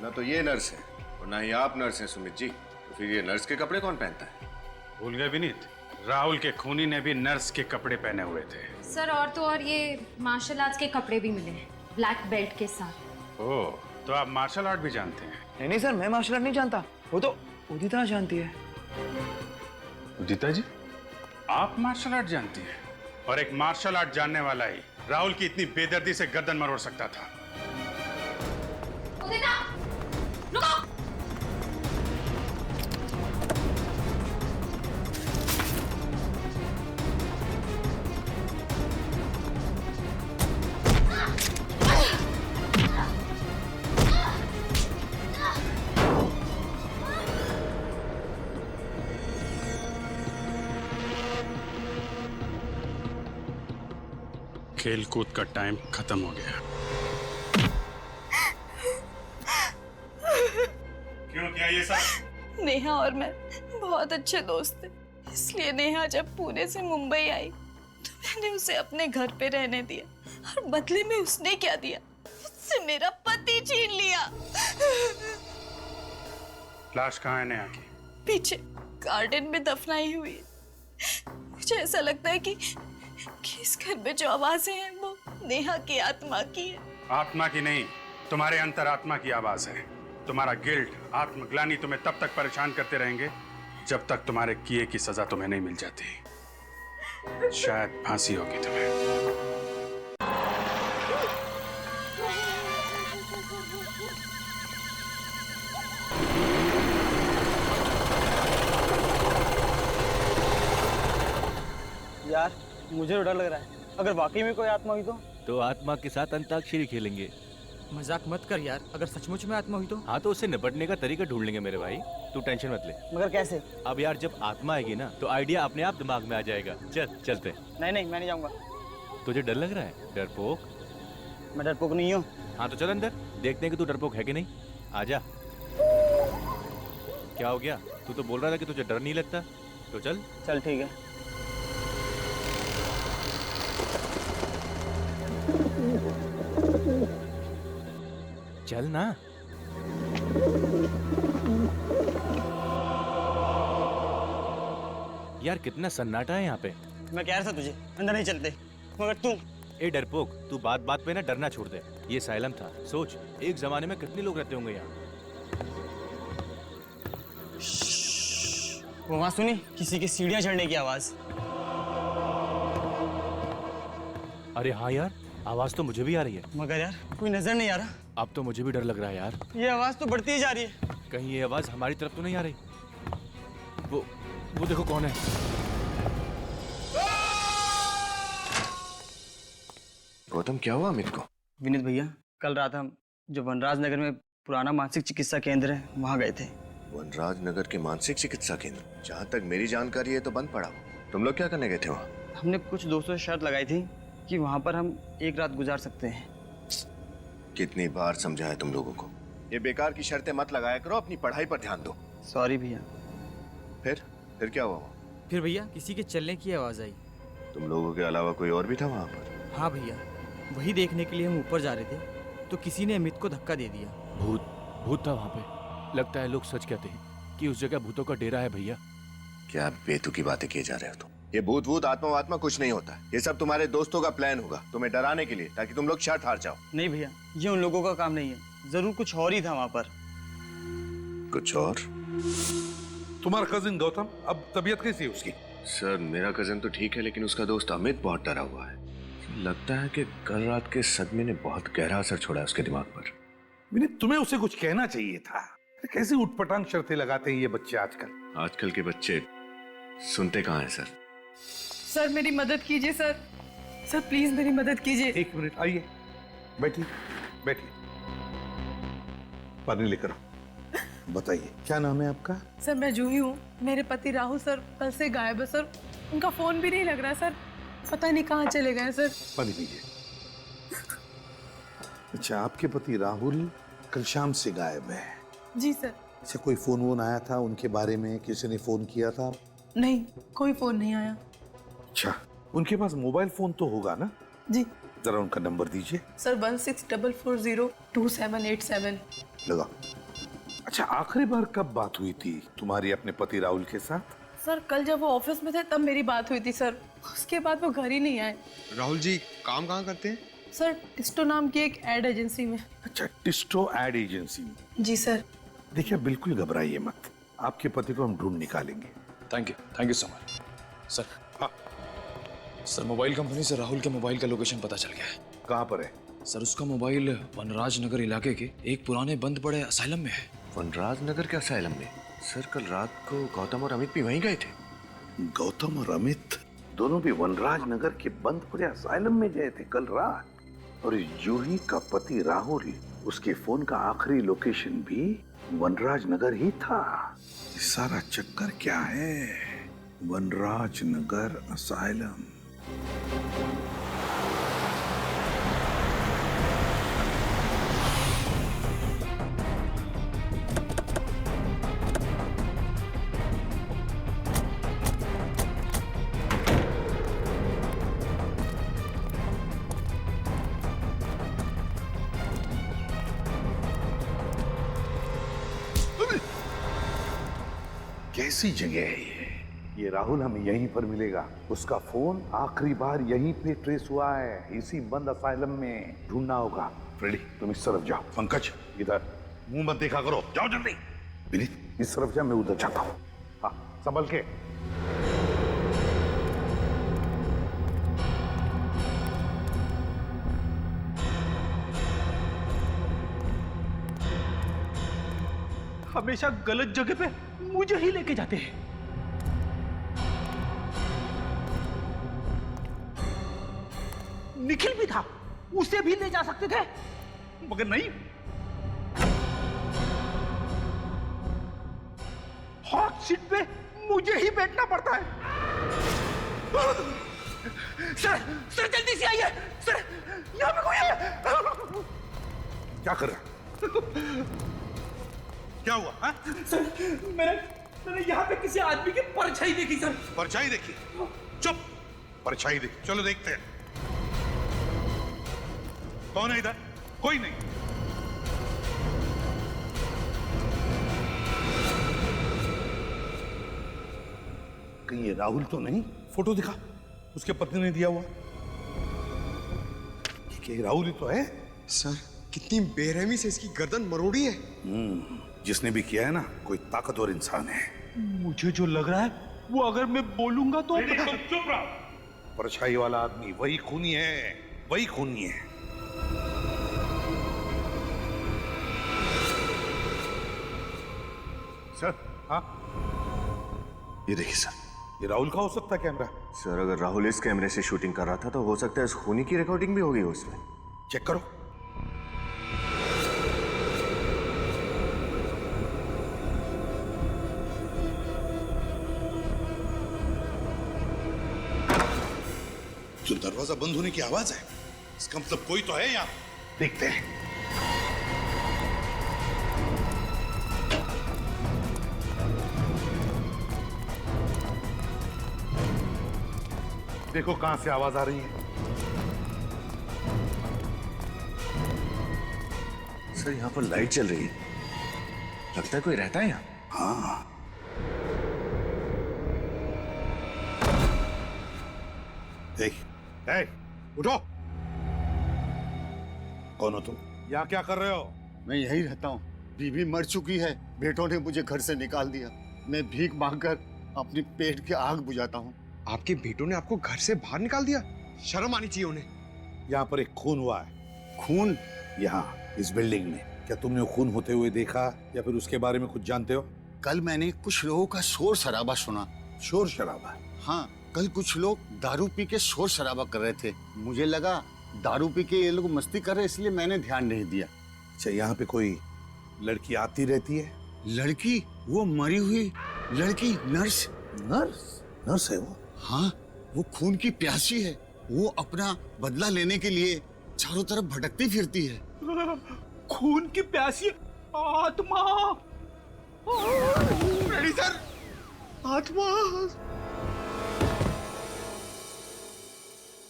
ना तो ये नर्स है और ना ही आप नर्स हैं सुमित जी, तो फिर ये नर्स के कपड़े कौन पहनता है? भूल गए विनीत, राहुल के खूनी ने भी नर्स के कपड़े पहने हुए थे। सर और तो और ये मार्शल आर्ट्स के कपड़े भी मिले, ब्लैक बेल्ट के साथ। ओह, तो आप मार्शल आर्ट भी जानते हैं? नहीं नहीं सर, मैं मार्शल आर्ट नहीं जानता, वो तो उदिता जानती है। उदिता जी, आप मार्शल आर्ट जानती हैं? और एक मार्शल आर्ट जानने वाला ही राहुल की इतनी बेदर्दी से गर्दन मरोड़ सकता था। उदिता, रुको! खेल कूद का टाइम खत्म हो गया। क्यों, क्या ये सब? नेहा और मैं बहुत अच्छे दोस्त थे, इसलिए नेहा जब पुणे से मुंबई आई तो मैंने उसे अपने घर पे रहने दिया और बदले में उसने क्या दिया? मुझसे मेरा पति छीन लिया। लाश कहाँ है नेहा की? पीछे गार्डन में दफनाई हुई है। मुझे ऐसा लगता है कि इस घर में जो आवाजें हैं वो नेहा की आत्मा की है। आत्मा की नहीं, तुम्हारे अंतरात्मा की आवाज है। तुम्हारा गिल्ट, आत्मग्लानि तुम्हें तब तक परेशान करते रहेंगे जब तक तुम्हारे किए की सजा तुम्हें नहीं मिल जाती। शायद फांसी होगी तुम्हें। यार मुझे तो डर लग रहा है, अगर वाकई में कोई आत्मा हुई तो आत्मा के साथ अंताक्षरी खेलेंगे। मजाक मत कर यार, अगर सचमुच में आत्मा हुई तो? हाँ तो उससे निपटने का तरीका ढूंढ लेंगे मेरे भाई, तू टेंशन मत ले। मगर कैसे? अब यार जब आत्मा आएगी ना तो आइडिया अपने आप दिमाग में आ जाएगा। चल चलते। नहीं नहीं, मैं नहीं जाऊंगा। तुझे डर लग रहा है? डरपोक? मैं डरपोक नहीं हूँ। हाँ तो चल अंदर, देखते हैं कि तू डरपोक है कि नहीं। आजा। क्या हो गया? तू तो बोल रहा था कि तुझे डर नहीं लगता, तो चल। चल ठीक है। चल ना। यार कितना सन्नाटा है यहाँ पे। मैं कह रहा था तुझे अंदर नहीं चलते, मगर तू। ए डरपोक, तू बात बात पे ना डरना छोड़ दे। ये साइलम था, सोच एक जमाने में कितने लोग रहते होंगे यहाँ। वो आवाज सुनी? किसी की सीढ़ियाँ चढ़ने की आवाज। अरे हाँ यार, आवाज तो मुझे भी आ रही है। मगर यार कोई नजर नहीं आ रहा। अब तो मुझे भी डर लग रहा है यार। ये आवाज तो बढ़ती ही जा रही है। कहीं ये आवाज हमारी तरफ तो नहीं आ रही? वो देखो कौन है। गौतम, क्या हुआ अमित को? विनीत भैया, कल रात हम जो वनराज नगर में पुराना मानसिक चिकित्सा केंद्र है वहाँ गए थे। वनराज नगर के मानसिक चिकित्सा केंद्र? जहाँ तक मेरी जानकारी है तो बंद पड़ा हो। तुम लोग क्या करने गए थे वहाँ? हमने कुछ दोस्तों से शर्त लगाई थी कि वहाँ पर हम एक रात गुजार सकते हैं। कितनी बार समझाया तुम लोगों को, ये बेकार की शर्तें मत लगाया करो, अपनी पढ़ाई पर ध्यान दो। सॉरी भैया। फिर क्या हुआ? फिर भैया किसी के चलने की आवाज आई। तुम लोगों के अलावा कोई और भी था वहाँ पर? हाँ भैया, वही देखने के लिए हम ऊपर जा रहे थे तो किसी ने अमित को धक्का दे दिया। भूत था वहाँ पे। लगता है लोग सच कहते हैं कि उस जगह भूतों का डेरा है भैया। क्या बेतुकी बातें किए जा रहे हो तुम? ये भूत आत्मा कुछ नहीं होता। ये सब तुम्हारे दोस्तों का प्लान होगा तुम्हें डराने के लिए, ताकि तुम लोग शर्त हार जाओ। नहीं भैया, ये उन लोगों का काम नहीं है। जरूर कुछ और ही था वहाँ पर। कुछ और? तुम्हारा कजिन गौतम, अब तबीयत कैसी है उसकी? सर, मेरा कजिन तो ठीक है, लेकिन उसका दोस्त अमित बहुत डरा हुआ है। लगता है कि कल रात के सदमे ने बहुत गहरा असर छोड़ा है उसके दिमाग पर। विनीत, तुम्हें उसे कुछ कहना चाहिए था। कैसी उठपटांग शर्तें लगाते हैं ये बच्चे आजकल। आजकल के बच्चे सुनते कहाँ हैं सर? सर मेरी मदद कीजिए सर। सर प्लीज मेरी मदद कीजिए। एक मिनट, आइए, बैठिए बैठिए, पानी लेकर आओ। बताइए, क्या नाम है आपका? सर मैं जूही हूँ। मेरे पति राहुल सर कल से गायब है सर। उनका फोन भी नहीं लग रहा सर। पता नहीं कहाँ चले गए सर। पानी पीजिए। अच्छा, आपके पति राहुल कल शाम से गायब है? जी सर। अच्छा, कोई फोन वोन आया था उनके बारे में? किसी ने फोन किया था? नहीं, कोई फोन नहीं आया। अच्छा, उनके पास मोबाइल फोन तो होगा ना? जी। जरा उनका नंबर दीजिए। सर 1644028787। लगा। अच्छा, आखिरी बार कब बात हुई थी तुम्हारी अपने पति राहुल के साथ? सर कल जब वो ऑफिस में थे तब मेरी बात हुई थी सर। उसके बाद वो घर ही नहीं आए। राहुल जी काम कहाँ करते हैं? सर टिस्टो नाम की एक एड एजेंसी में। अच्छा, टिस्टो एड एजेंसी में? जी सर। देखिए, बिल्कुल घबराइए मत, आपके पति को हम ढूंढ निकालेंगे। Thank you so much sir. हाँ सर, मोबाइल कंपनी से राहुल के मोबाइल का लोकेशन पता चल गया है। कहाँ पर है? सर उसका मोबाइल वनराज नगर इलाके के एक पुराने बंद पड़े असाइलम में है। वनराज नगर के असाइलम में? सर कल रात को गौतम और अमित भी वहीं गए थे। गौतम और अमित दोनों भी वनराज नगर के बंद पड़े असाइलम में गए थे कल रात। और इस जूही का पति राहुल, उसके फोन का आखिरी लोकेशन भी वनराज नगर ही था। ये सारा चक्कर क्या है? वनराज नगर असाइलम। कैसी जगह है ये राहुल हमें यहीं पर मिलेगा। उसका फोन आखिरी बार यहीं पे ट्रेस हुआ है, इसी बंद असाइलम में। ढूंढना होगा। फ्रेडी, तुम इस तरफ जाओ। पंकज, इधर मुंह मत देखा करो, जाओ जल्दी। विनीत, इस तरफ जा, मैं उधर जाता हूँ। हाँ, संभल के। हमेशा गलत जगह पे मुझे ही लेके जाते हैं। निखिल भी था, उसे भी ले जा सकते थे, मगर नहीं। हॉट सीट पे मुझे ही बैठना पड़ता है। सर जल्दी से आइए। सर यहाँ पे कोई है। क्या कर रहा? क्या हुआ? हा? सर मैंने यहाँ पे किसी आदमी की परछाई देखी सर। परछाई देखी? चुप, परछाई देखी। चलो देखते हैं कौन है इधर। कोई नहीं। कहीं ये राहुल तो नहीं? फोटो दिखा, उसके पत्नी ने दिया हुआ। ये राहुल ही तो है। सर कितनी बेरहमी से इसकी गर्दन मरोड़ी है। जिसने भी किया है ना, कोई ताकतवर इंसान है। मुझे जो लग रहा है वो अगर मैं बोलूंगा तो चुप रहो। परछाई वाला आदमी वही खूनी है, वही खूनी है। सर, हाँ ये देखिए सर, ये राहुल का हो सकता है कैमरा। सर अगर राहुल इस कैमरे से शूटिंग कर रहा था तो हो सकता है इस खूनी की रिकॉर्डिंग भी होगी उसमें। चेक करो। जो दरवाजा बंद होने की आवाज है, इसका मतलब कोई तो है यहाँ। देखते हैं। देखो कहां से आवाज आ रही है। सर यहाँ पर लाइट चल रही है, लगता है कोई रहता है यहाँ। हाँ, उठो। कौन हो तुम? यहाँ क्या कर रहे हो? मैं यही रहता हूँ। बीवी मर चुकी है, बेटों ने मुझे घर से निकाल दिया। मैं भीख मांगकर अपनी पेट की आग बुझाता हूँ। आपके बेटों ने आपको घर से बाहर निकाल दिया? शर्म आनी चाहिए उन्हें। यहाँ पर एक खून हुआ है। खून? यहाँ इस बिल्डिंग में। क्या तुमने खून होते हुए देखा या फिर उसके बारे में कुछ जानते हो? कल मैंने कुछ लोगों का शोर शराबा सुना। शोर शराबा? हाँ, कल कुछ लोग दारू पी के शोर शराबा कर रहे थे। मुझे लगा दारू पी के ये लोग मस्ती कर रहे, इसलिए मैंने ध्यान नहीं दिया। अच्छा, यहाँ पे कोई लड़की आती रहती है? लड़की? वो मरी हुई लड़की, नर्स। नर्स? नर्स है वो? हाँ, वो खून की प्यासी है। वो अपना बदला लेने के लिए चारों तरफ भटकती फिरती है। खून की प्यासी आत्मा। सर, आत्मा।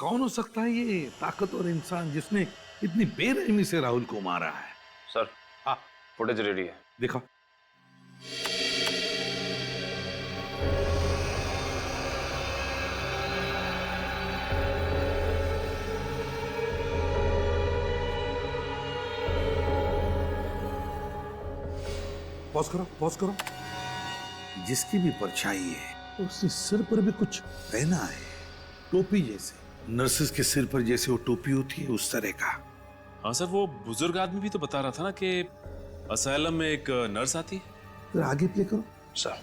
कौन हो सकता है ये ताकतवर इंसान जिसने इतनी बेरहमी से राहुल को मारा है? सर, हाँ, फुटेज रेडी है। दिखाओ। पॉज करो, पॉज करो। जिसकी भी परछाई है उसके सिर पर भी कुछ पहना है, टोपी जैसे। नर्सेस के सिर पर जैसे वो टोपी होती है उस तरह का। हाँ सर, वो बुजुर्ग आदमी भी तो बता रहा था ना कि असाइलम में एक नर्स आती है। फिर आगे प्ले करो। सर,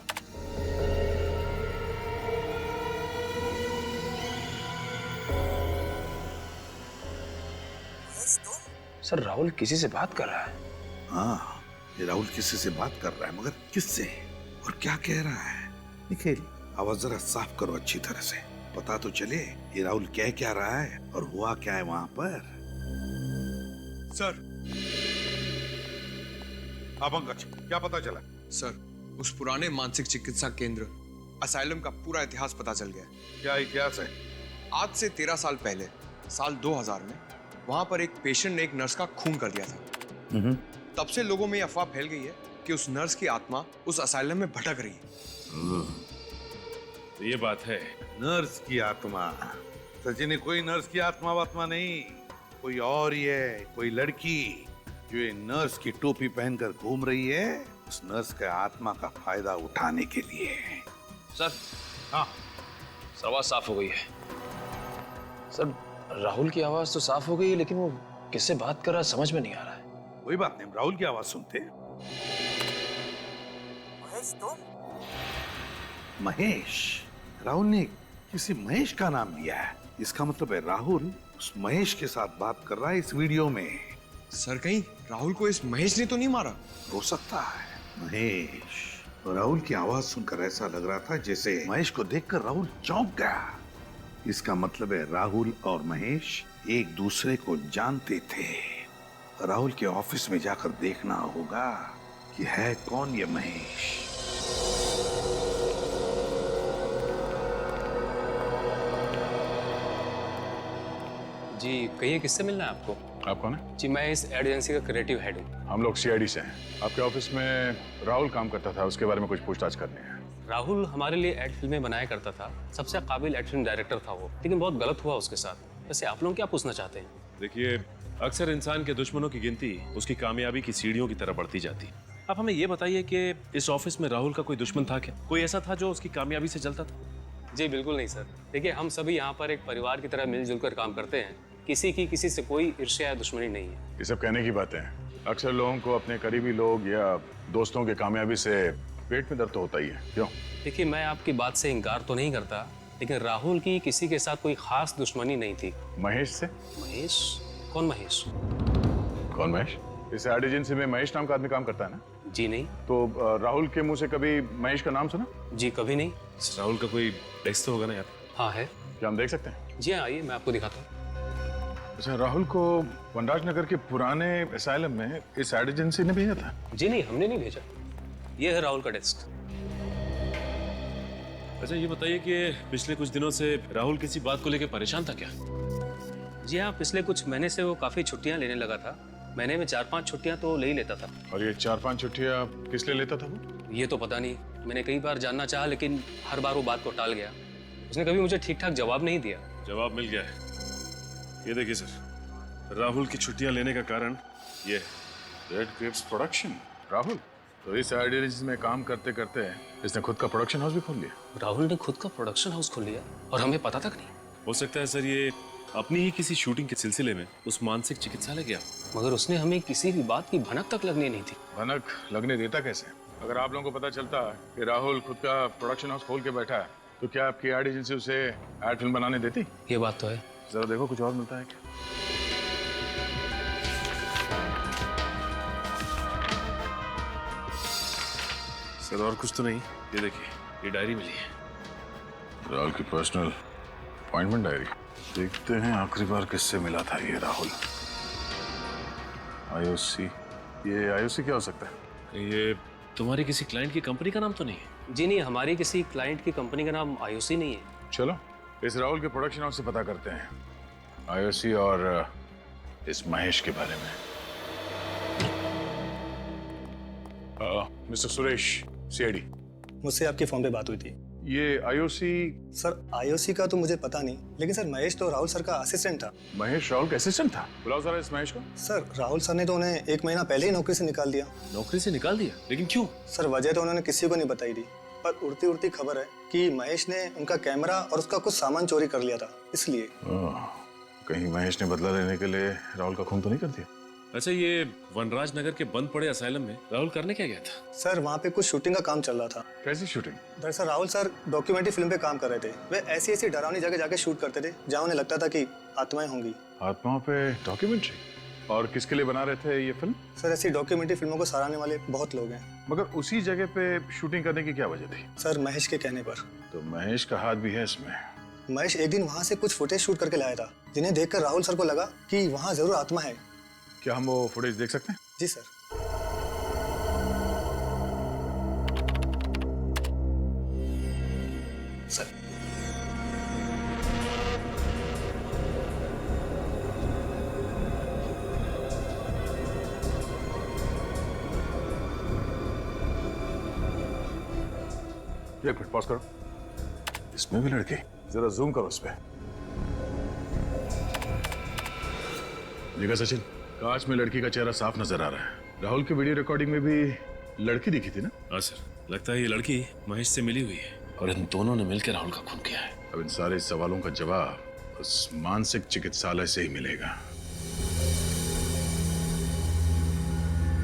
सर राहुल किसी से बात कर रहा है। हाँ, ये राहुल किसी से बात कर रहा है, मगर किससे और क्या कह रहा है? निखिल, आवाज जरा साफ करो अच्छी तरह से, पता तो चले ये राहुल कह क्या रहा है और हुआ क्या है वहां पर। सर। हाँ पंकज, क्या पता चला? सर, उस पुराने मानसिक चिकित्सा केंद्र असाइलम का पूरा इतिहास पता चल गया। क्या इतिहास है? आज से 13 साल पहले, साल 2000 में, वहां पर एक पेशेंट ने एक नर्स का खून कर दिया था। तब से लोगों में अफवाह फैल गई है कि उस नर्स की आत्मा उस असाइलम में भटक रही है। तो ये बात है। नर्स की आत्मा? सचिन, कोई नर्स की आत्मा वात्मा नहीं, कोई और ही है, कोई लड़की जो ये नर्स की टोपी पहनकर घूम रही है, उस नर्स के आत्मा का फायदा उठाने के लिए। सर, हाँ, आवाज साफ हो गई है। सर, राहुल की आवाज तो साफ हो गई है, लेकिन वो किससे बात कर रहा है समझ में नहीं आ रहा है। कोई बात नहीं, राहुल की आवाज सुनते। महेश, तुम? महेश? राहुल ने किसी महेश का नाम लिया है, इसका मतलब है राहुल उस महेश के साथ बात कर रहा है इस वीडियो में। सर, कहीं राहुल को इस महेश ने तो नहीं मारा? हो सकता है। महेश, राहुल की आवाज सुनकर ऐसा लग रहा था जैसे महेश को देखकर राहुल चौंक गया। इसका मतलब है राहुल और महेश एक दूसरे को जानते थे। राहुल के ऑफिस में जाकर देखना होगा कि है कौन ये महेश। जी कहिए, किससे मिलना है आपको? आप कौन है? जी मैं इस एड एजेंसी का क्रिएटिव हेड हूँ। हम लोग सीआईडी से हैं। आपके ऑफिस में राहुल काम करता था, उसके बारे में कुछ पूछताछ करनी है। राहुल हमारे लिए एड फिल्में बनाया करता था, सबसे काबिल एड फिल्म डायरेक्टर था वो, लेकिन बहुत गलत हुआ उसके साथ। वैसे आप लोग क्या पूछना चाहते हैं? देखिए, अक्सर इंसान के दुश्मनों की गिनती उसकी कामयाबी की सीढ़ियों की तरह बढ़ती जाती। आप हमें ये बताइए कि इस ऑफिस में राहुल का कोई दुश्मन था क्या? कोई ऐसा था जो उसकी कामयाबी से जलता था? जी बिल्कुल नहीं सर। देखिए, हम सभी यहाँ पर एक परिवार की तरह मिलजुल कर काम करते हैं। किसी की किसी से कोई ईर्ष्या या दुश्मनी नहीं है। ये सब कहने की बातें हैं। अक्सर लोगों को अपने करीबी लोग या दोस्तों की कामयाबी से पेट में दर्द तो होता ही है। क्यों? देखिए, मैं आपकी बात से इनकार तो नहीं करता, लेकिन राहुल की किसी के साथ कोई खास दुश्मनी नहीं थी। महेश से? महेश? कौन महेश? कौन महेश? इस एड एजेंसी में महेश नाम का आदमी काम करता है ना? जी नहीं। तो राहुल के मुंह से कभी महेश का नाम सुना? जी कभी नहीं। राहुल का कोई डेस्क तो होगा ना यार? हाँ है। क्या हम देख सकते हैं? जी हाँ, आइए मैं आपको दिखाता हूँ। अच्छा, राहुल को वनराज नगर के पुराने असाइलम में इस एड एजेंसी ने भेजा था? जी नहीं, हमने नहीं भेजा। ये है राहुल का डेस्क। अच्छा ये बताइए कि पिछले कुछ दिनों से राहुल किसी बात को लेकर परेशान था क्या? जी हाँ, पिछले कुछ महीने से वो काफी छुट्टियां लेने लगा था। महीने में 4-5 छुट्टियां तो ले ही लेता था। और ये 4-5 छुट्टियां किस लिए लेता था वो? ये तो पता नहीं, मैंने कई बार जानना चाहा, लेकिन हर बार वो बात को टाल गया। उसने कभी मुझे ठीक ठाक जवाब नहीं दिया। जवाब मिल गया है। ये देखिए सर, राहुल की छुट्टियां लेने का कारण ये रेड ग्रेप्स प्रोडक्शन। राहुल तो इस एड एजेंसी में काम करते करते इसने खुद का प्रोडक्शन हाउस भी खोल लिया। राहुल ने खुद का प्रोडक्शन हाउस खोल लिया और हमें पता तक नहीं। हो सकता है सर ये अपनी ही किसी शूटिंग के सिलसिले में उस मानसिक चिकित्सालय गया, मगर उसने हमें किसी भी बात की भनक तक लगने नहीं थी। भनक लगने देता कैसे? अगर आप लोगों को पता चलता कि राहुल खुद का प्रोडक्शन हाउस खोल के बैठा है तो क्या आपकी एड एजेंसी उसे एड फिल्म बनाने देती? ये बात तो है। जरा देखो कुछ और मिलता है क्या? सर और कुछ तो नहीं। ये देखिए, ये डायरी मिली है। राहुल की पर्सनल अपॉइंटमेंट डायरी। देखते हैं आखिरी बार किससे मिला था ये राहुल। आईओसी। ये आईओसी क्या हो सकता है? ये तुम्हारी किसी क्लाइंट की कंपनी का नाम तो नहीं है? जी नहीं, हमारी किसी क्लाइंट की कंपनी का नाम आईओसी नहीं है। चलो इस राहुल के प्रोडक्शन हाउस से पता करते हैं आईओसी और इस महेश के बारे में। Mister Suresh, CID. मुझसे आपके फोन पे बात हुई थी। ये आईओसी? सर आईओसी का तो मुझे पता नहीं, लेकिन सर महेश तो राहुल सर का असिस्टेंट था। महेश राहुल का असिस्टेंट था? बुलाओ जरा इस महेश को। सर राहुल सर ने तो उन्हें 1 महीना पहले ही नौकरी से निकाल दिया। नौकरी से निकाल दिया? लेकिन क्यों? सर वजह तो उन्होंने किसी को नहीं बताई थी, पर उड़ती उड़ती खबर है कि महेश ने उनका कैमरा और उसका कुछ सामान चोरी कर लिया था, इसलिए। कहीं महेश ने बदला लेने के लिए राहुल का खून तो नहीं कर दिया? अच्छा, ये वनराज नगर के बंद पड़े असाइलम में राहुल करने क्या गया था? सर वहाँ पे कुछ शूटिंग का काम चल रहा था। कैसी शूटिंग? दरअसल राहुल सर डॉक्यूमेंट्री फिल्म पे काम कर रहे थे। वे ऐसी ऐसी डरावनी जगह जाके शूट करते थे जहाँ उन्हें लगता था कि आत्माएं होंगी। आत्माओं पे डॉक्यूमेंट्री? और किसके लिए बना रहे थे ये फिल्म? सर ऐसी डॉक्यूमेंट्री फिल्मों को सराहने वाले बहुत लोग हैं। मगर उसी जगह पे शूटिंग करने की क्या वजह थी? सर महेश के कहने पर। तो महेश का हाथ भी है इसमें? महेश एक दिन वहाँ से कुछ फुटेज शूट करके लाया था, जिन्हें देखकर राहुल सर को लगा कि वहाँ जरूर आत्मा है। क्या हम वो फुटेज देख सकते हैं? जी सर। सर एक मिनट पॉज करो। इसमें भी लड़की? जरा जूम करो इस पे। देखा सचिन, कांच में लड़की का चेहरा साफ नजर आ रहा है। राहुल की वीडियो रिकॉर्डिंग में भी लड़की दिखी थी ना? हाँ सर, लगता है ये लड़की महेश से मिली हुई है और इन दोनों ने मिलकर राहुल का खून किया है। अब इन सारे सवालों का जवाब उस मानसिक चिकित्सालय से ही मिलेगा।